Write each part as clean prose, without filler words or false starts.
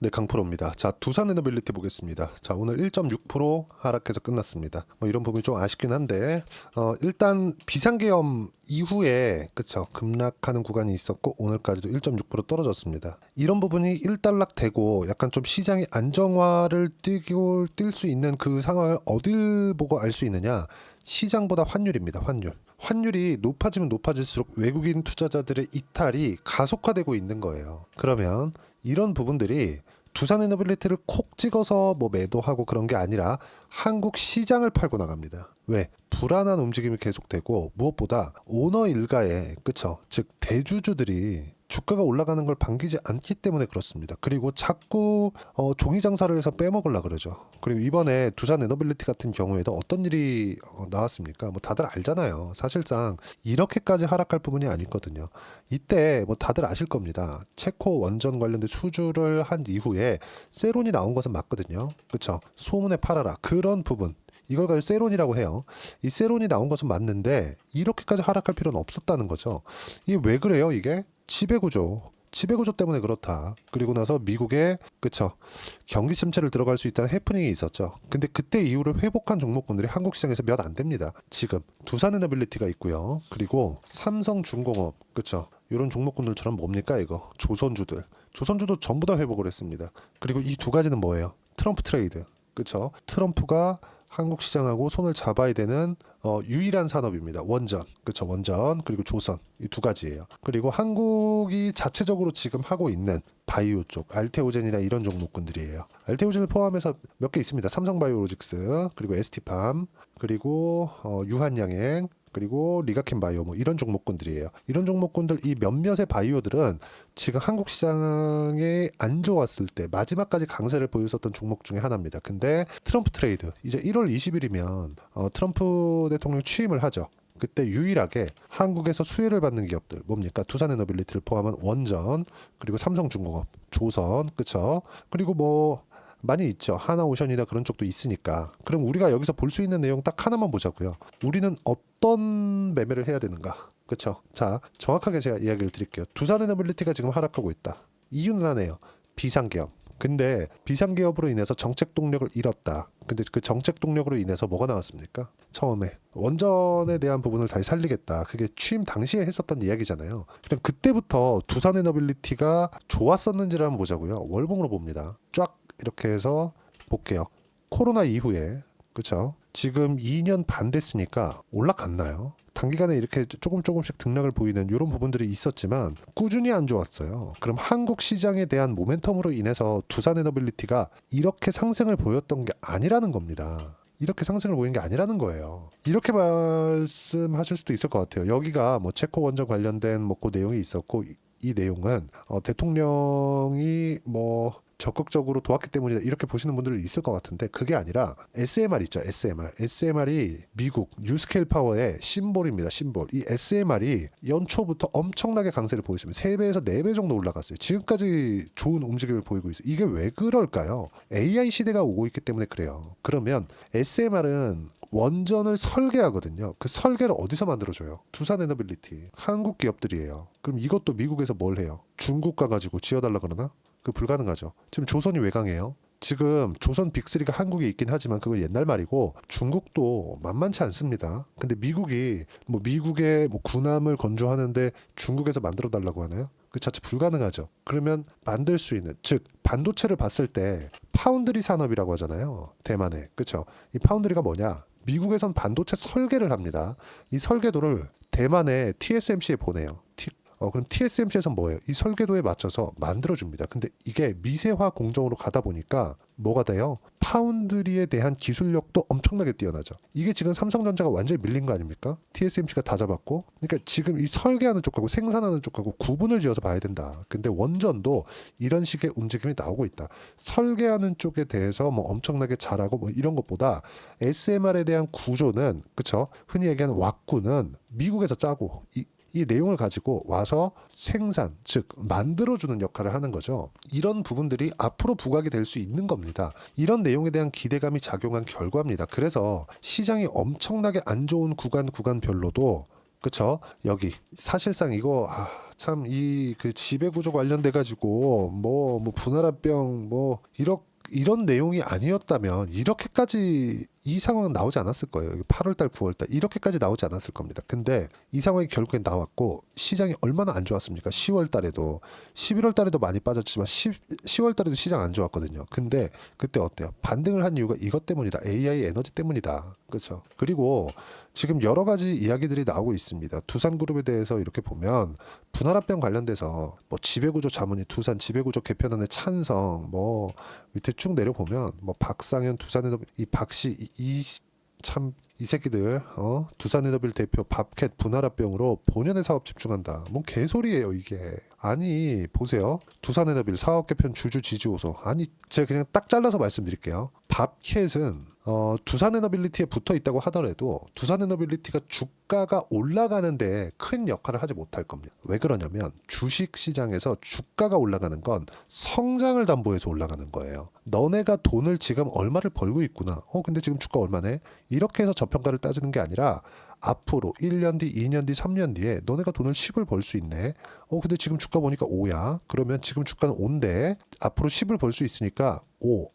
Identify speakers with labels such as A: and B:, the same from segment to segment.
A: 네, 강프로입니다. 자, 두산에너빌리티 보겠습니다. 자, 오늘 1.6% 하락해서 끝났습니다. 이런 부분이 좀 아쉽긴 한데, 일단 비상계엄 이후에 그쵸, 급락하는 구간이 있었고 오늘까지도 1.6% 떨어졌습니다. 이런 부분이 일단락되고 약간 좀 시장이 안정화를 뛸 수 있는 그 상황을 어딜 보고 알 수 있느냐? 시장보다 환율입니다. 환율이 높아지면 높아질수록 외국인 투자자들의 이탈이 가속화되고 있는 거예요. 그러면 이런 부분들이 두산에너빌리티를 콕 찍어서 뭐 매도하고 그런 게 아니라 한국 시장을 팔고 나갑니다. 왜? 불안한 움직임이 계속되고 무엇보다 오너 일가의 그쵸? 즉 대주주들이 주가가 올라가는 걸 반기지 않기 때문에 그렇습니다. 그리고 자꾸 종이 장사를 해서 빼먹으려 그러죠. 그리고 이번에 두산에너빌리티 같은 경우에도 어떤 일이 나왔습니까? 뭐 다들 알잖아요. 사실상 이렇게까지 하락할 부분이 아니거든요. 이때 뭐 다들 아실 겁니다. 체코 원전 관련된 수주를 한 이후에 세론이 나온 것은 맞거든요. 그렇죠? 소문에 팔아라. 그런 부분. 이걸 가지고 세론이라고 해요. 이 세론이 나온 것은 맞는데 이렇게까지 하락할 필요는 없었다는 거죠. 이게 왜 그래요? 이게 지배구조 때문에 그렇다. 그리고 나서 미국에 그쵸 경기 침체를 들어갈 수 있다는 해프닝이 있었죠. 근데 그때 이후를 회복한 종목군들이 한국 시장에서 몇 안 됩니다. 지금 두산에너빌리티가 있고요. 그리고 삼성중공업 그쵸 이런 종목군들처럼 뭡니까 이거 조선주도 전부 다 회복을 했습니다. 그리고 이 두 가지는 뭐예요? 트럼프 트레이드 그쵸 트럼프가 한국 시장하고 손을 잡아야 되는 유일한 산업입니다. 원전, 그렇죠? 원전 그리고 조선 이 두 가지예요. 그리고 한국이 자체적으로 지금 하고 있는 바이오 쪽, 알테오젠이나 이런 종목군들이에요. 알테오젠을 포함해서 몇 개 있습니다. 삼성바이오로직스, 그리고 ST팜, 그리고 유한양행. 그리고 리가켄 바이오 뭐 이런 종목군들이에요. 이런 종목군들 이 몇몇의 바이오들은 지금 한국 시장에 안 좋았을 때 마지막까지 강세를 보였었던 종목 중에 하나입니다. 근데 트럼프 트레이드 이제 1월 20일이면 트럼프 대통령 취임을 하죠. 그때 유일하게 한국에서 수혜를 받는 기업들 뭡니까? 두산에너빌리티를 포함한 원전 그리고 삼성중공업, 조선 그쵸? 그리고 뭐 많이 있죠. 하나오션이나 그런 쪽도 있으니까. 그럼 우리가 여기서 볼 수 있는 내용 딱 하나만 보자고요. 우리는 어떤 매매를 해야 되는가? 그렇죠? 자, 정확하게 제가 이야기를 드릴게요. 두산에너빌리티가 지금 하락하고 있다. 이유는 하나예요. 비상계엄. 근데 비상계엄으로 인해서 정책 동력을 잃었다. 근데 그 정책 동력으로 인해서 뭐가 나왔습니까? 처음에 원전에 대한 부분을 다시 살리겠다. 그게 취임 당시에 했었던 이야기잖아요. 그럼 그때부터 두산에너빌리티가 좋았었는지를 한번 보자고요. 월봉으로 봅니다. 쫙 이렇게 해서 볼게요. 코로나 이후에 그렇죠? 지금 2년 반 됐으니까 올라갔나요? 단기간에 이렇게 조금씩 등락을 보이는 이런 부분들이 있었지만 꾸준히 안 좋았어요. 그럼 한국 시장에 대한 모멘텀으로 인해서 두산에너빌리티가 이렇게 상승을 보였던 게 아니라는 겁니다. 이렇게 상승을 보이는 게 아니라는 거예요. 이렇게 말씀하실 수도 있을 것 같아요. 여기가 뭐 체코 원전 관련된 뭐 그 내용이 있었고 이 내용은 대통령이 뭐 적극적으로 도왔기 때문이다 이렇게 보시는 분들이 있을 것 같은데 그게 아니라 SMR 있죠. SMR이 미국 뉴스케일 파워의 심볼입니다. 심볼. 이 SMR이 연초부터 엄청나게 강세를 보였습니다. 3배에서 4배 정도 올라갔어요. 지금까지 좋은 움직임을 보이고 있어요. 이게 왜 그럴까요? AI 시대가 오고 있기 때문에 그래요. 그러면 SMR은 원전을 설계하거든요. 그 설계를 어디서 만들어줘요? 두산에너빌리티. 한국 기업들이에요. 그럼 이것도 미국에서 뭘 해요? 중국 가가지고 지어달라 그러나? 그 불가능하죠. 지금 조선이 왜 강해요? 지금 조선 빅3가 한국에 있긴 하지만 그건 옛날 말이고 중국도 만만치 않습니다. 근데 미국의 뭐 군함을 건조하는데 중국에서 만들어 달라고 하나요? 그 자체 불가능하죠. 그러면 만들 수 있는 즉 반도체를 봤을 때 파운드리 산업이라고 하잖아요. 대만에. 그렇죠? 이 파운드리가 뭐냐? 미국에선 반도체 설계를 합니다. 이 설계도를 대만의 TSMC에 보내요. 그럼 TSMC에서는 뭐예요? 이 설계도에 맞춰서 만들어줍니다. 근데 이게 미세화 공정으로 가다 보니까 뭐가 돼요? 파운드리에 대한 기술력도 엄청나게 뛰어나죠. 이게 지금 삼성전자가 완전히 밀린 거 아닙니까? TSMC가 다 잡았고. 그러니까 지금 이 설계하는 쪽하고 생산하는 쪽하고 구분을 지어서 봐야 된다. 근데 원전도 이런 식의 움직임이 나오고 있다. 설계하는 쪽에 대해서 뭐 엄청나게 잘하고 뭐 이런 것보다 SMR에 대한 구조는 그쵸? 흔히 얘기하는 왁구는 미국에서 짜고 이 내용을 가지고 와서 생산, 즉 만들어주는 역할을 하는 거죠. 이런 부분들이 앞으로 부각이 될 수 있는 겁니다. 이런 내용에 대한 기대감이 작용한 결과입니다. 그래서 시장이 엄청나게 안 좋은 구간별로도 그쵸? 여기 사실상 이거 참 이 그 지배구조 관련돼 가지고 뭐 분할합병 뭐 이런 내용이 아니었다면 이렇게까지 이 상황은 나오지 않았을 거예요. 8월달, 9월달 이렇게까지 나오지 않았을 겁니다. 근데 이 상황이 결국엔 나왔고 시장이 얼마나 안 좋았습니까? 10월달에도 11월달에도 많이 빠졌지만 10월달에도 시장 안 좋았거든요. 근데 그때 어때요? 반등을 한 이유가 이것 때문이다. AI 에너지 때문이다. 그렇죠? 그리고 지금 여러 가지 이야기들이 나오고 있습니다. 두산그룹에 대해서 이렇게 보면 분할합병 관련돼서 뭐 지배구조 자문위, 두산 지배구조 개편안에 찬성, 뭐 밑에 쭉 내려보면 뭐 박상현 두산에너빌 이 박씨 이 새끼들 두산에너빌 대표 밥캣 분할합병으로 본연의 사업 집중한다. 뭔 개소리예요 이게. 아니 보세요. 두산에너빌 사업 개편 주주 지지 호소. 아니 제가 그냥 딱 잘라서 말씀드릴게요. 밥캣은 두산에너빌리티에 붙어 있다고 하더라도 두산에너빌리티가 주가가 올라가는데 큰 역할을 하지 못할 겁니다. 왜 그러냐면 주식 시장에서 주가가 올라가는 건 성장을 담보해서 올라가는 거예요. 너네가 돈을 지금 얼마를 벌고 있구나. 근데 지금 주가 얼마네? 이렇게 해서 저평가를 따지는 게 아니라 앞으로 1년 뒤, 2년 뒤, 3년 뒤에 너네가 돈을 10을 벌 수 있네. 근데 지금 주가 보니까 5야. 그러면 지금 주가는 5인데 앞으로 10을 벌 수 있으니까 5.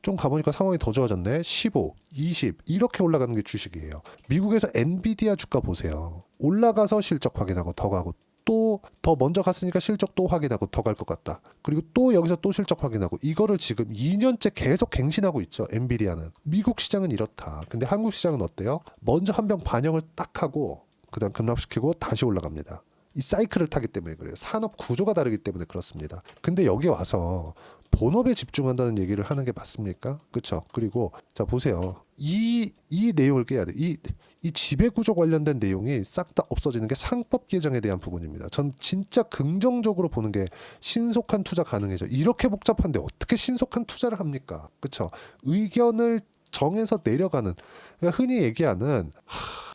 A: 좀 가보니까 상황이 더 좋아졌네. 15, 20 이렇게 올라가는 게 주식이에요. 미국에서 엔비디아 주가 보세요. 올라가서 실적 확인하고 더 가고 또 더 먼저 갔으니까 실적 또 확인하고 더 갈 것 같다. 그리고 또 여기서 또 실적 확인하고 이거를 지금 2년째 계속 갱신하고 있죠. 엔비디아는. 미국 시장은 이렇다. 근데 한국 시장은 어때요? 먼저 한 병 반영을 딱 하고 그다음 급락시키고 다시 올라갑니다. 이 사이클을 타기 때문에 그래요. 산업 구조가 다르기 때문에 그렇습니다. 근데 여기 와서 본업에 집중한다는 얘기를 하는 게 맞습니까? 그렇죠. 그리고 자 보세요. 이 내용을 깨야 돼. 이 지배구조 관련된 내용이 싹 다 없어지는 게 상법 개정에 대한 부분입니다. 전 진짜 긍정적으로 보는 게 신속한 투자 가능해져. 이렇게 복잡한데 어떻게 신속한 투자를 합니까? 그렇죠. 의견을 정해서 내려가는 그러니까 흔히 얘기하는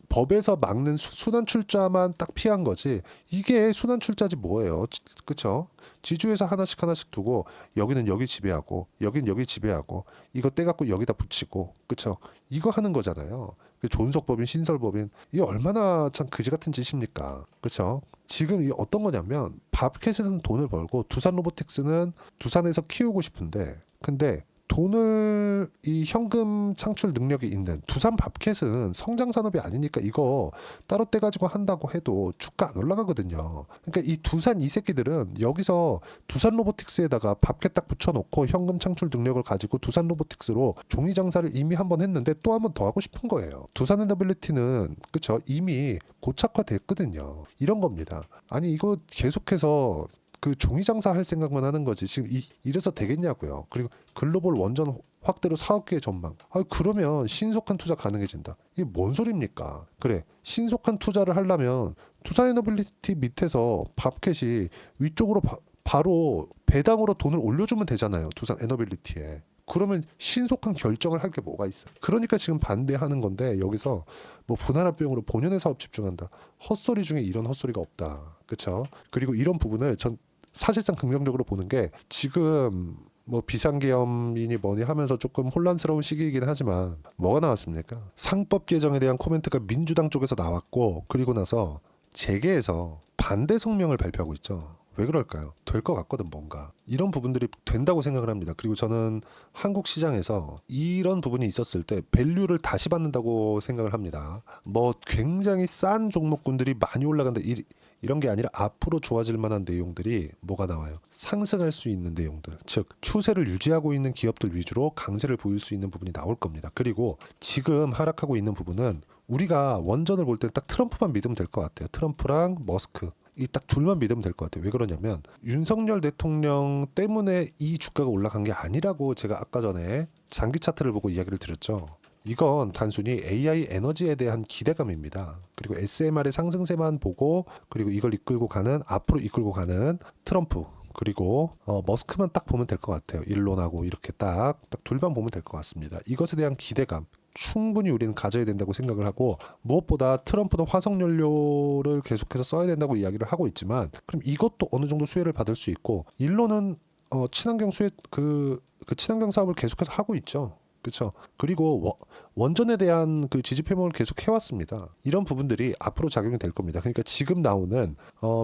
A: 법에서 막는 순환 출자만 딱 피한 거지. 이게 순환 출자지 뭐예요? 그렇죠? 지주회사 하나씩 두고 여기는 여기 지배하고 여기는 여기 지배하고 이거 떼갖고 여기다 붙이고 그렇죠? 이거 하는 거잖아요. 존속법인 신설법인 이게 얼마나 참 그지 같은 짓입니까? 그렇죠? 지금 이 어떤 거냐면 밥캣에서는 돈을 벌고 두산 로보틱스는 두산에서 키우고 싶은데 근데 돈을 이 현금 창출 능력이 있는 두산 밥캣은 성장 산업이 아니니까 이거 따로 떼가지고 한다고 해도 주가 안 올라가거든요. 그러니까 이 두산 이 새끼들은 여기서 두산 로보틱스에다가 밥캣 딱 붙여놓고 현금 창출 능력을 가지고 두산 로보틱스로 종이 장사를 이미 한 번 했는데 또 한 번 더 하고 싶은 거예요. 두산 에너빌리티는 그쵸 이미 고착화됐거든요. 이런 겁니다. 아니 이거 계속해서 그 종이 장사할 생각만 하는 거지 지금 이래서 되겠냐고요. 그리고 글로벌 원전 확대로 4억 개의 전망. 그러면 신속한 투자 가능해진다. 이게 뭔 소리입니까? 그래 신속한 투자를 하려면 두산에너빌리티 밑에서 밥캣이 위쪽으로 바로 배당으로 돈을 올려주면 되잖아요. 두산에너빌리티에. 그러면 신속한 결정을 할 게 뭐가 있어? 그러니까 지금 반대하는 건데 여기서 뭐 분할합병으로 본연의 사업 집중한다. 헛소리 중에 이런 헛소리가 없다. 그렇죠? 그리고 이런 부분을 전 사실상 긍정적으로 보는 게 지금 뭐 비상계엄이니 뭐니 하면서 조금 혼란스러운 시기이긴 하지만 뭐가 나왔습니까? 상법 개정에 대한 코멘트가 민주당 쪽에서 나왔고 그리고 나서 재계에서 반대 성명을 발표하고 있죠. 왜 그럴까요? 될 것 같거든 뭔가. 이런 부분들이 된다고 생각을 합니다. 그리고 저는 한국 시장에서 이런 부분이 있었을 때 밸류를 다시 받는다고 생각을 합니다. 뭐 굉장히 싼 종목군들이 많이 올라간다 이런 게 아니라 앞으로 좋아질 만한 내용들이 뭐가 나와요? 상승할 수 있는 내용들. 즉 추세를 유지하고 있는 기업들 위주로 강세를 보일 수 있는 부분이 나올 겁니다. 그리고 지금 하락하고 있는 부분은 우리가 원전을 볼 때 딱 트럼프만 믿으면 될 것 같아요. 트럼프랑 머스크. 이 딱 둘만 믿으면 될 것 같아요. 왜 그러냐면 윤석열 대통령 때문에 이 주가가 올라간 게 아니라고 제가 아까 전에 장기 차트를 보고 이야기를 드렸죠. 이건 단순히 AI 에너지에 대한 기대감입니다. 그리고 SMR의 상승세만 보고 그리고 이걸 이끌고 가는 앞으로 이끌고 가는 트럼프 그리고 머스크만 딱 보면 될 것 같아요. 일론하고 이렇게 딱 둘만 보면 될 것 같습니다. 이것에 대한 기대감 충분히 우리는 가져야 된다고 생각을 하고 무엇보다 트럼프는 화석연료를 계속해서 써야 된다고 이야기를 하고 있지만 그럼 이것도 어느 정도 수혜를 받을 수 있고 일론은 친환경 수혜 그 친환경 사업을 계속해서 하고 있죠. 그렇죠. 그리고 원전에 대한 그 지지 표명을 계속 해왔습니다. 이런 부분들이 앞으로 작용이 될 겁니다. 그러니까 지금 나오는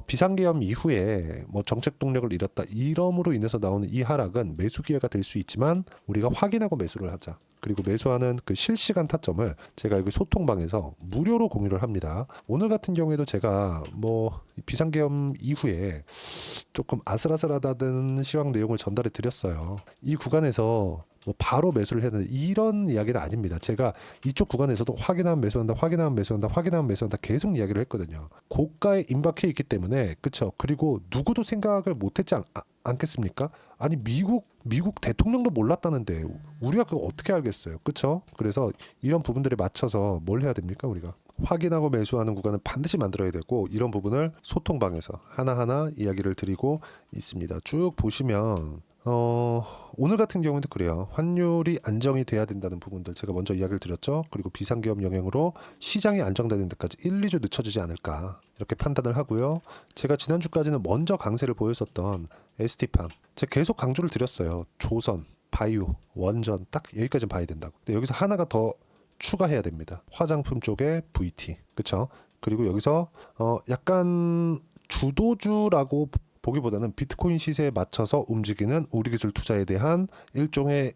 A: 비상계엄 이후에 뭐 정책 동력을 잃었다 이러므로 인해서 나오는 이 하락은 매수 기회가 될 수 있지만 우리가 확인하고 매수를 하자. 그리고 매수하는 그 실시간 타점을 제가 여기 소통방에서 무료로 공유를 합니다. 오늘 같은 경우에도 제가 뭐 비상계엄 이후에 조금 아슬아슬하다는 시황 내용을 전달해 드렸어요. 이 구간에서 뭐 바로 매수를 해야 되는 이런 이야기는 아닙니다. 제가 이쪽 구간에서도 확인하면 매수한다, 확인하면 매수한다, 확인하면 매수한다 계속 이야기를 했거든요. 고가에 임박해 있기 때문에 그렇죠. 그리고 누구도 생각을 못했지 않겠습니까? 아니 미국 대통령도 몰랐다는데 우리가 그거 어떻게 알겠어요, 그렇죠? 그래서 이런 부분들에 맞춰서 뭘 해야 됩니까, 우리가? 확인하고 매수하는 구간은 반드시 만들어야 되고 이런 부분을 소통방에서 하나하나 이야기를 드리고 있습니다. 쭉 보시면 오늘 같은 경우에도 그래요. 환율이 안정이 돼야 된다는 부분들 제가 먼저 이야기를 드렸죠. 그리고 비상계엄 영향으로 시장이 안정되는 데까지 1, 2주 늦춰지지 않을까 이렇게 판단을 하고요. 제가 지난주까지는 먼저 강세를 보였었던 ST팜 제가 계속 강조를 드렸어요. 조선, 바이오, 원전 딱 여기까지 봐야 된다고. 근데 여기서 하나가 더 추가해야 됩니다. 화장품 쪽에 VT 그쵸? 그리고 여기서 약간 주도주라고 보기보다는 비트코인 시세에 맞춰서 움직이는 우리기술 투자에 대한 일종의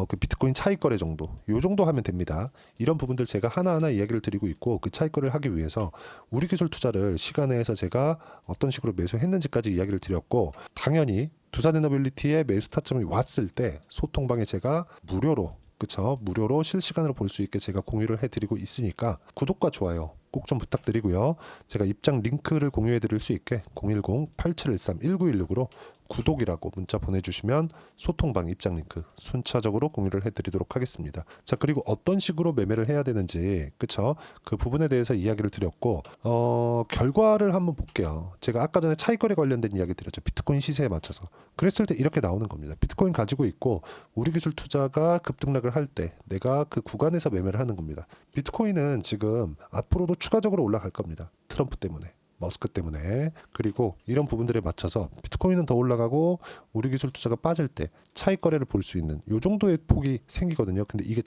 A: 그 비트코인 차익거래 정도 요 정도 하면 됩니다. 이런 부분들 제가 하나하나 이야기를 드리고 있고 그 차익거래를 하기 위해서 우리기술 투자를 시간에서 제가 어떤 식으로 매수했는지까지 이야기를 드렸고 당연히 두산에너빌리티의 매수 타점이 왔을 때 소통방에 제가 무료로 그쵸? 무료로 실시간으로 볼 수 있게 제가 공유를 해드리고 있으니까 구독과 좋아요 꼭 좀 부탁드리고요. 제가 입장 링크를 공유해 드릴 수 있게 010-8713-1916으로 구독이라고 문자 보내주시면 소통방 입장 링크 순차적으로 공유를 해드리도록 하겠습니다. 자 그리고 어떤 식으로 매매를 해야 되는지 그쵸? 그 부분에 대해서 이야기를 드렸고 결과를 한번 볼게요. 제가 아까 전에 차익거래 관련된 이야기 드렸죠. 비트코인 시세에 맞춰서 그랬을 때 이렇게 나오는 겁니다. 비트코인 가지고 있고 우리기술 투자가 급등락을 할 때 내가 그 구간에서 매매를 하는 겁니다. 비트코인은 지금 앞으로도 추가적으로 올라갈 겁니다. 트럼프 때문에 머스크 때문에. 그리고 이런 부분들에 맞춰서 비트코인은 더 올라가고 우리 기술 투자가 빠질 때 차익 거래를 볼 수 있는 요 정도의 폭이 생기거든요. 근데 이게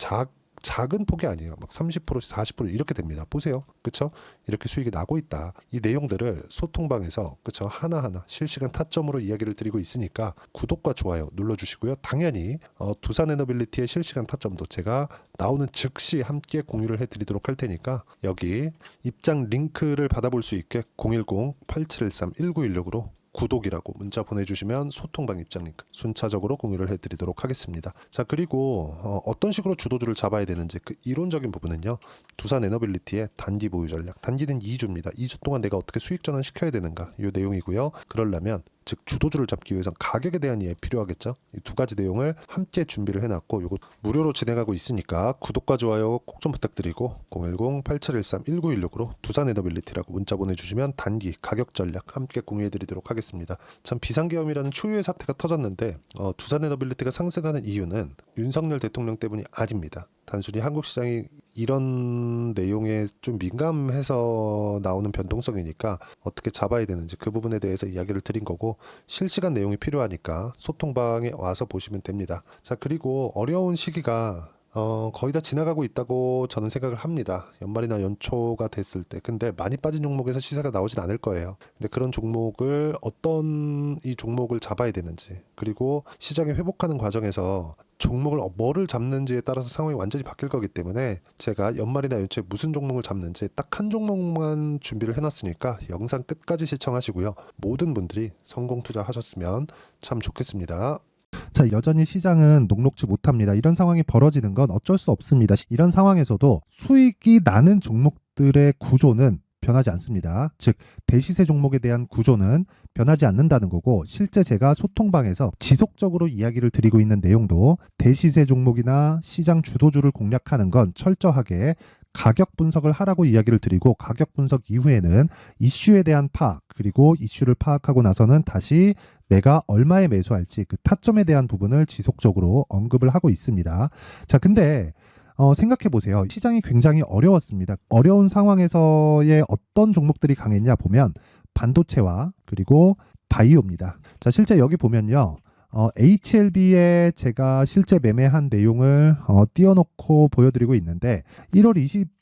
A: 작은 폭이 아니에요. 막 30%, 40% 이렇게 됩니다. 보세요. 그쵸? 이렇게 수익이 나고 있다. 이 내용들을 소통방에서 그쵸? 하나하나 실시간 타점으로 이야기를 드리고 있으니까 구독과 좋아요 눌러주시고요. 당연히 두산에너빌리티의 실시간 타점도 제가 나오는 즉시 함께 공유를 해드리도록 할 테니까 여기 입장 링크를 받아볼 수 있게 010-8713-1916으로 구독이라고 문자 보내주시면 소통방 입장 링크 순차적으로 공유를 해드리도록 하겠습니다. 자 그리고 어떤 식으로 주도주를 잡아야 되는지 그 이론적인 부분은요. 두산에너빌리티의 단기 보유 전략 단기는 2주입니다. 2주 동안 내가 어떻게 수익 전환 시켜야 되는가 이 내용이고요. 그러려면 즉 주도주를 잡기 위해선 가격에 대한 이해 필요하겠죠. 이 두 가지 내용을 함께 준비를 해놨고 이거 무료로 진행하고 있으니까 구독과 좋아요 꼭 좀 부탁드리고 010-8713-1916으로 두산에너빌리티라고 문자 보내주시면 단기 가격 전략 함께 공유해드리도록 하겠습니다. 참 비상계엄이라는 초유의 사태가 터졌는데 두산에너빌리티가 상승하는 이유는 윤석열 대통령 때문이 아닙니다. 단순히 한국 시장이 이런 내용에 좀 민감해서 나오는 변동성이니까 어떻게 잡아야 되는지 그 부분에 대해서 이야기를 드린 거고 실시간 내용이 필요하니까 소통방에 와서 보시면 됩니다. 자 그리고 어려운 시기가 거의 다 지나가고 있다고 저는 생각을 합니다. 연말이나 연초가 됐을 때. 근데 많이 빠진 종목에서 시세가 나오진 않을 거예요. 근데 그런 종목을 어떤 이 종목을 잡아야 되는지 그리고 시장이 회복하는 과정에서 종목을 뭐를 잡는지에 따라서 상황이 완전히 바뀔 거기 때문에 제가 연말이나 연초에 무슨 종목을 잡는지 딱 한 종목만 준비를 해놨으니까 영상 끝까지 시청하시고요. 모든 분들이 성공 투자하셨으면 참 좋겠습니다. 자, 여전히 시장은 녹록지 못합니다. 이런 상황이 벌어지는 건 어쩔 수 없습니다. 이런 상황에서도 수익이 나는 종목들의 구조는 변하지 않습니다. 즉 대시세 종목에 대한 구조는 변하지 않는다는 거고 실제 제가 소통방에서 지속적으로 이야기를 드리고 있는 내용도 대시세 종목이나 시장 주도주를 공략하는 건 철저하게 가격 분석을 하라고 이야기를 드리고 가격 분석 이후에는 이슈에 대한 파악 그리고 이슈를 파악하고 나서는 다시 내가 얼마에 매수할지 그 타점에 대한 부분을 지속적으로 언급을 하고 있습니다. 자, 근데 생각해 보세요. 시장이 굉장히 어려웠습니다. 어려운 상황에서의 어떤 종목들이 강했냐 보면 반도체와 그리고 바이오입니다. 자, 실제 여기 보면요. HLB에 제가 실제 매매한 내용을 띄워놓고 보여드리고 있는데 1월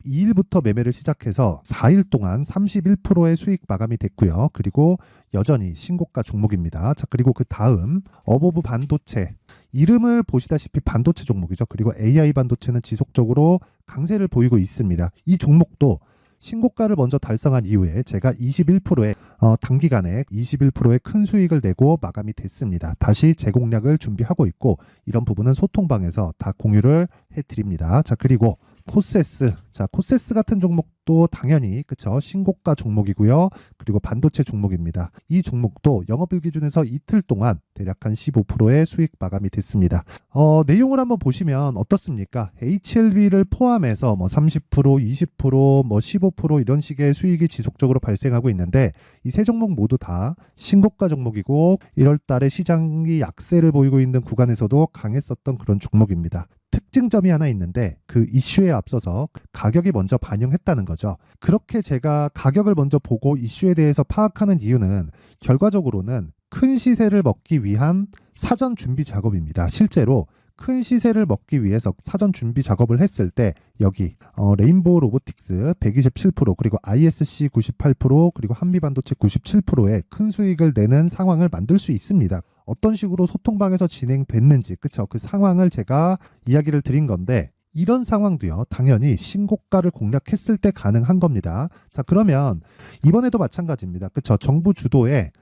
A: 22일부터 매매를 시작해서 4일 동안 31%의 수익 마감이 됐고요. 그리고 여전히 신고가 종목입니다. 자, 그리고 그 다음 어보브 반도체, 이름을 보시다시피 반도체 종목이죠. 그리고 AI 반도체는 지속적으로 강세를 보이고 있습니다. 이 종목도 신고가를 먼저 달성한 이후에 제가 21%의 단기간에 21%의 큰 수익을 내고 마감이 됐습니다. 다시 재공략을 준비하고 있고 이런 부분은 소통방에서 다 공유를 해드립니다. 자, 그리고 코세스, 자, 코세스 같은 종목도 당연히 그쵸, 신고가 종목이고요. 그리고 반도체 종목입니다. 이 종목도 영업일 기준에서 이틀 동안 대략 한 15%의 수익 마감이 됐습니다. 내용을 한번 보시면 어떻습니까? HLB를 포함해서 뭐 30%, 20%, 뭐 15% 이런 식의 수익이 지속적으로 발생하고 있는데 이 세 종목 모두 다 신고가 종목이고 1월 달에 시장이 약세를 보이고 있는 구간에서도 강했었던 그런 종목입니다. 특징점이 하나 있는데 그 이슈에 앞서서 가격이 먼저 반영했다는 거죠. 그렇게 제가 가격을 먼저 보고 이슈에 대해서 파악하는 이유는 결과적으로는 큰 시세를 먹기 위한 사전 준비 작업입니다. 실제로 큰 시세를 먹기 위해서 사전 준비 작업을 했을 때 여기 레인보우 로보틱스 127% 그리고 ISC 98% 그리고 한미반도체 97%의 큰 수익을 내는 상황을 만들 수 있습니다. 어떤 식으로 소통방에서 진행됐는지 그쵸, 그 상황을 제가 이야기를 드린 건데 이런 상황도요 당연히 신고가를 공략했을 때 가능한 겁니다. 자, 그러면 이번에도 마찬가지입니다. 그쵸, 정부 주도의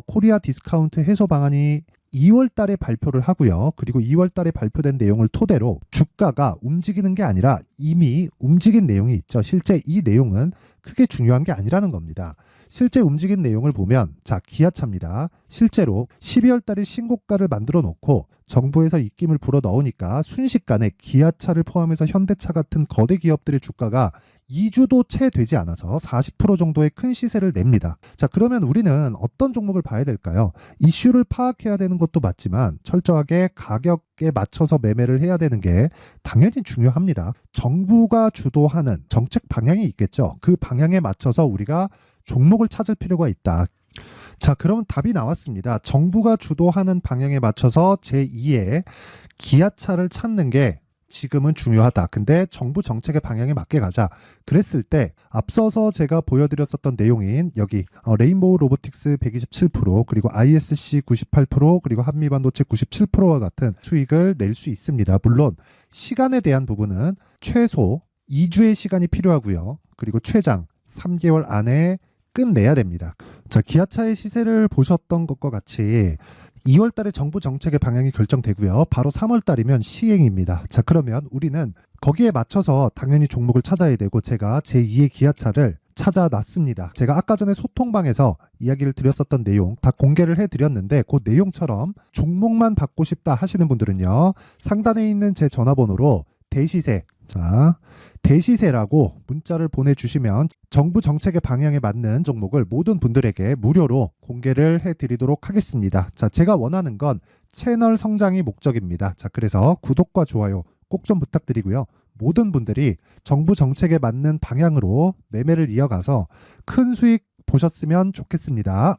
A: 코리아 디스카운트 해소 방안이 2월 달에 발표를 하고요. 그리고 2월 달에 발표된 내용을 토대로 주가가 움직이는 게 아니라 이미 움직인 내용이 있죠. 실제 이 내용은 크게 중요한 게 아니라는 겁니다. 실제 움직인 내용을 보면 자, 기아차입니다. 실제로 12월 달에 신고가를 만들어 놓고 정부에서 입김을 불어 넣으니까 순식간에 기아차를 포함해서 현대차 같은 거대 기업들의 주가가 2주도 채 되지 않아서 40% 정도의 큰 시세를 냅니다. 자, 그러면 우리는 어떤 종목을 봐야 될까요? 이슈를 파악해야 되는 것도 맞지만 철저하게 가격에 맞춰서 매매를 해야 되는 게 당연히 중요합니다. 정부가 주도하는 정책 방향이 있겠죠. 그 방향에 맞춰서 우리가 종목을 찾을 필요가 있다. 자, 그러면 답이 나왔습니다. 정부가 주도하는 방향에 맞춰서 제2의 기아차를 찾는 게 지금은 중요하다. 근데 정부 정책의 방향에 맞게 가자. 그랬을 때 앞서서 제가 보여드렸었던 내용인 여기 레인보우 로보틱스 127% 그리고 ISC 98% 그리고 한미반도체 97%와 같은 수익을 낼 수 있습니다. 물론 시간에 대한 부분은 최소 2주의 시간이 필요하고요. 그리고 최장 3개월 안에 끝내야 됩니다. 자, 기아차의 시세를 보셨던 것과 같이 2월 달에 정부 정책의 방향이 결정되고요. 바로 3월 달이면 시행입니다. 자, 그러면 우리는 거기에 맞춰서 당연히 종목을 찾아야 되고 제가 제2의 기아차를 찾아놨습니다. 제가 아까 전에 소통방에서 이야기를 드렸었던 내용 다 공개를 해드렸는데 그 내용처럼 종목만 받고 싶다 하시는 분들은요. 상단에 있는 제 전화번호로 대시세, 자, 대시세라고 문자를 보내주시면 정부 정책의 방향에 맞는 종목을 모든 분들에게 무료로 공개를 해드리도록 하겠습니다. 자, 제가 원하는 건 채널 성장이 목적입니다. 자, 그래서 구독과 좋아요 꼭 좀 부탁드리고요. 모든 분들이 정부 정책에 맞는 방향으로 매매를 이어가서 큰 수익 보셨으면 좋겠습니다.